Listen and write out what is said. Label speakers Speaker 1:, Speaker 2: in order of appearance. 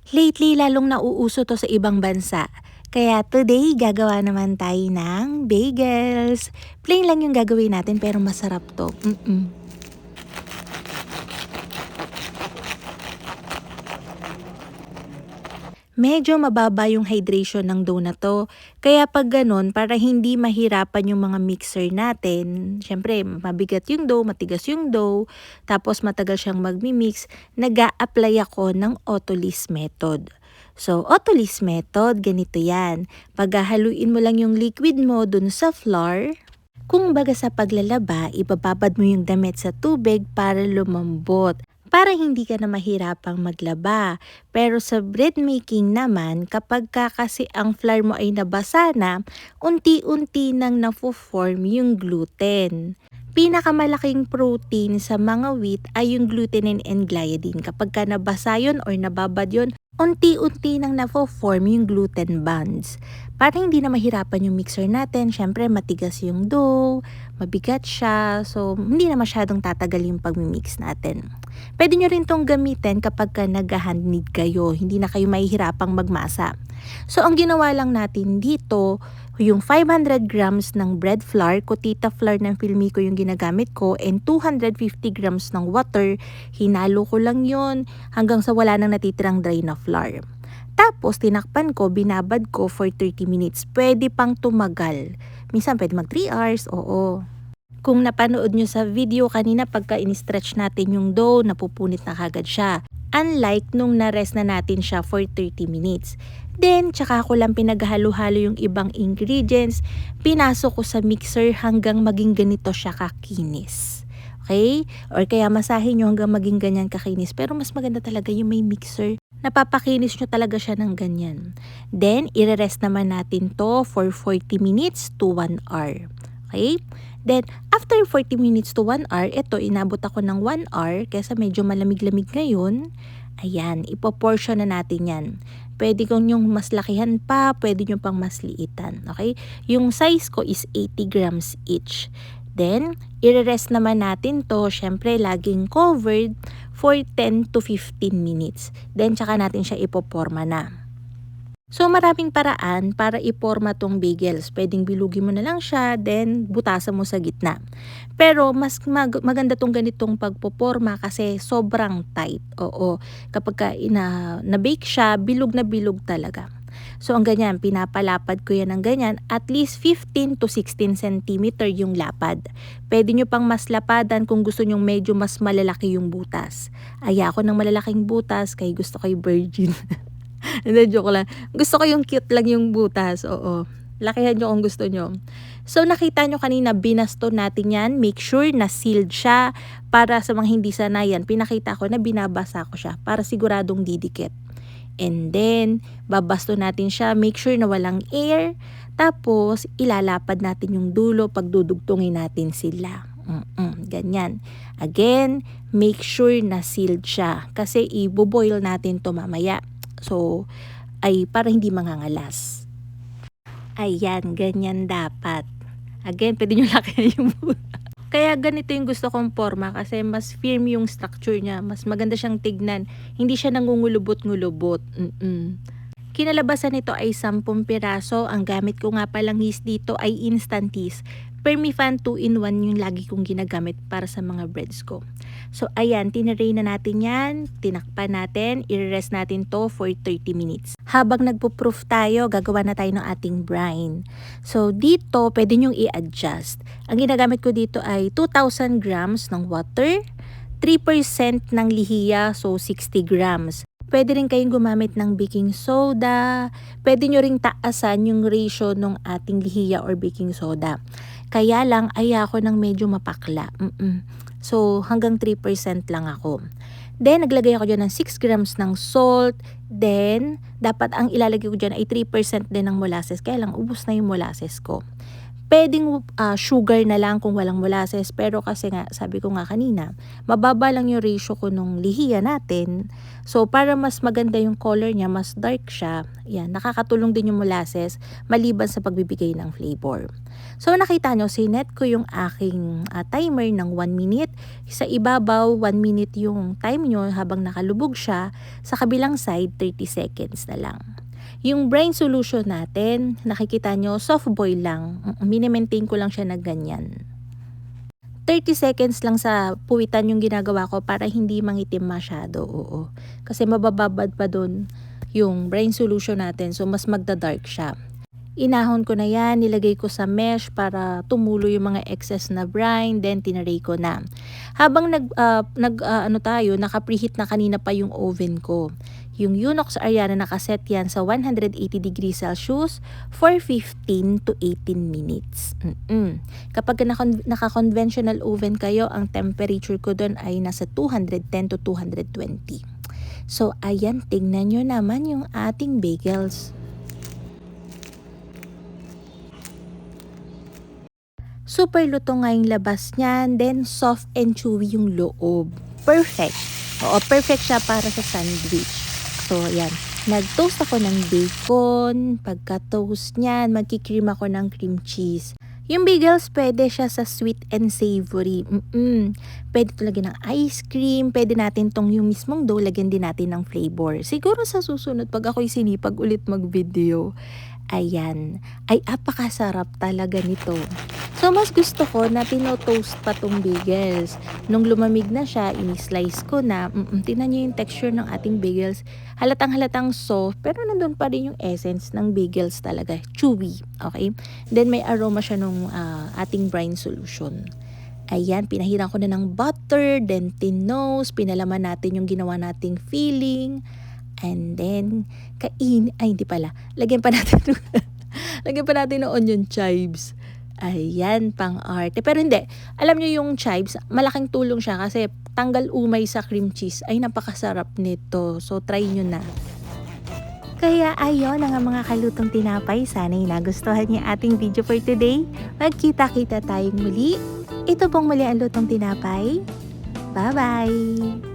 Speaker 1: Lately, lalong nauuso to sa ibang bansa. Kaya today, gagawa naman tayo ng bagels. Plain lang yung gagawin natin pero masarap to. Medyo mababa yung hydration ng dough na to. Kaya pag ganun, para hindi mahirapan yung mga mixer natin, syempre mabigat yung dough, matigas yung dough, tapos matagal siyang magmi-mix, nag-a-apply ako ng autolysis method. So, autolysis method, ganito yan. Paghahaluin mo lang yung liquid mo dun sa flour, kung baga sa paglalaba, ibababad mo yung damit sa tubig para lumambot. Para hindi ka na mahirapang maglaba. Pero sa bread making naman, kapag ka kasi ang flour mo ay nabasa na, unti-unti nang nafo-form yung gluten. Pinakamalaking protein sa mga wheat ay yung glutenin and gliadin. Kapag ka nabasa yun or nababad yun, unti-unti nang nafo-form yung gluten bands. Para hindi na mahirapan yung mixer natin, syempre matigas yung dough, mabigat siya, so hindi na masyadong tatagal yung pagmimix natin. Pwede nyo rin tong gamitin kapag ka nag-hand knead kayo, hindi na kayo mahihirapang magmasa. So ang ginawa lang natin dito, yung 500 grams ng bread flour, Cotita flour ng Filmico yung ginagamit ko, and 250 grams ng water, hinalo ko lang yon hanggang sa wala nang natitirang dry na flour. Tapos, tinakpan ko, binabad ko for 30 minutes. Pwede pang tumagal. Minsan, pwede mag 3 hours, oo. Kung napanood nyo sa video kanina, pagka in-stretch natin yung dough, napupunit na kagad siya. Unlike nung na-rest na natin siya for 30 minutes. Then, tsaka ko lang pinaghalo-halo yung ibang ingredients. Pinasok ko sa mixer hanggang maging ganito siya kakinis. Okay? Or kaya masahin nyo hanggang maging ganyan kakinis. Pero mas maganda talaga yung may mixer. Napapakinis nyo talaga siya ng ganyan. Then, i-rest naman natin to for 40 minutes to 1 hour. Okay? Then, after 40 minutes to 1 hour, ito, inabot ako ng 1 hour, kasi medyo malamig-lamig ngayon. Ayan, ipoportion na natin yan. Pwede kong yung mas lakihan pa, pwede nyo pang mas liitan. Okay? Yung size ko is 80 grams each. Then, i-rest naman natin to, syempre, laging covered for 10 to 15 minutes. Then, tsaka natin siya ipoporma na. So, maraming paraan para iporma tong bagels. Pwedeng bilugin mo na lang siya, then butasan mo sa gitna. Pero, mas maganda tong ganitong pagpoporma kasi sobrang tight. Oo, kapag na-bake siya, bilog na bilog talaga. So, ang ganyan, pinapalapad ko yan ng ganyan, at least 15 to 16 cm yung lapad. Pwede nyo pang mas lapadan kung gusto nyo medyo mas malalaki yung butas. Aya ako ng malalaking butas, kaya gusto ko'y virgin. Hindi, joke lang. Gusto ko yung cute lang yung butas, oo. Lakihan nyo kung gusto nyo. So, nakita nyo kanina, binasto natin yan. Make sure na sealed siya para sa mga hindi sanayan. Pinakita ko na binabasa ko siya para siguradong didikit. And then, babasto natin siya. Make sure na walang air. Tapos, ilalapad natin yung dulo pag dudugtungin natin sila. Ganyan. Again, make sure na sealed siya. Kasi i-boil natin to mamaya. So, ay para hindi mangangalas. Ayan, ganyan dapat. Again, pwede nyo lakihan yung butas. Kaya ganito yung gusto kong forma kasi mas firm yung structure niya. Mas maganda siyang tignan. Hindi siya nangungulubot-ngulubot. Kinalabasan nito ay 10 piraso. Ang gamit ko nga palang yeast dito ay instant yeast. Permifan 2-in-1 yung lagi kong ginagamit para sa mga breads ko. So, ayan, tiniray na natin yan, tinakpan natin, i-rest natin to for 30 minutes. Habang nagpo-proof tayo, gagawa na tayo ng ating brine. So, dito, pwede nyong i-adjust. Ang ginagamit ko dito ay 2,000 grams ng water, 3% ng lihiya, so 60 grams. Pwede rin kayong gumamit ng baking soda. Pwede nyo ring taasan yung ratio ng ating lihiya or baking soda. Kaya lang, ako ng medyo mapakla. So, hanggang 3% lang ako. Then, naglagay ako dyan ng 6 grams ng salt. Then, dapat ang ilalagay ko dyan ay 3% din ng molasses. Kaya lang, ubos na yung molasses ko. Puwedeng, sugar na lang kung walang molasses, pero kasi nga sabi ko nga kanina, mababa lang yung ratio ko nung lihiya natin. So, para mas maganda yung color niya, mas dark siya, yan, nakakatulong din yung molasses maliban sa pagbibigay ng flavor. So, nakita nyo, sinet ko yung aking timer ng 1 minute. Sa ibabaw, 1 minute yung time nyo habang nakalubog siya. Sa kabilang side, 30 seconds na lang. Yung brine solution natin, nakikita nyo, soft boil lang. Mini-maintain ko lang siya na ganyan. 30 seconds lang sa puwitan yung ginagawa ko para hindi mangitim masyado, oo. Kasi mabababad pa dun yung brine solution natin, so mas magda-dark siya. Inahon ko na yan, nilagay ko sa mesh para tumulo yung mga excess na brine, then tinaray ko na. Habang naka-preheat na kanina pa yung oven ko. Yung Unox Ariana nakaset yan sa 180 degrees Celsius for 15 to 18 minutes. Kapag naka-conventional oven kayo, ang temperature ko doon ay nasa 210 to 220. So, ayan, tingnan nyo naman yung ating bagels. Super luto nga yung labas niyan, then soft and chewy yung loob. Perfect. Oo, perfect siya para sa sandwich. So, ayan. Nag-toast ako ng bacon. Pagka-toast niyan, magkikream ako ng cream cheese. Yung bagels, pwede siya sa sweet and savory. Pwede ito lagyan ng ice cream. Pwede natin tong yung mismong dough, lagyan din natin ng flavor. Siguro sa susunod, pag ako'y sinipag ulit mag-video, ayan, ay apakasarap talaga nito. So, mas gusto ko na tino-toast pa tong bagels. Nung lumamig na siya, ini-slice ko na. Tingnan niyo yung texture ng ating bagels. Halatang-halatang soft, pero nandun pa rin yung essence ng bagels talaga. Chewy, okay? Then, may aroma siya nung ating brine solution. Ayan, pinahiran ko na ng butter, then tinnose, pinalaman natin yung ginawa nating filling. And then, hindi pala. Lagyan pa natin ng onion chives. Ayan, pang-arte. Pero hindi, alam nyo yung chives, malaking tulong siya kasi tanggal umay sa cream cheese. Ay, napakasarap nito. So, try nyo na. Kaya ayun ang mga kalutong tinapay. Sana'y nagustuhan niyo ating video for today. Magkita-kita tayong muli. Ito pong muli ang lutong tinapay. Bye-bye!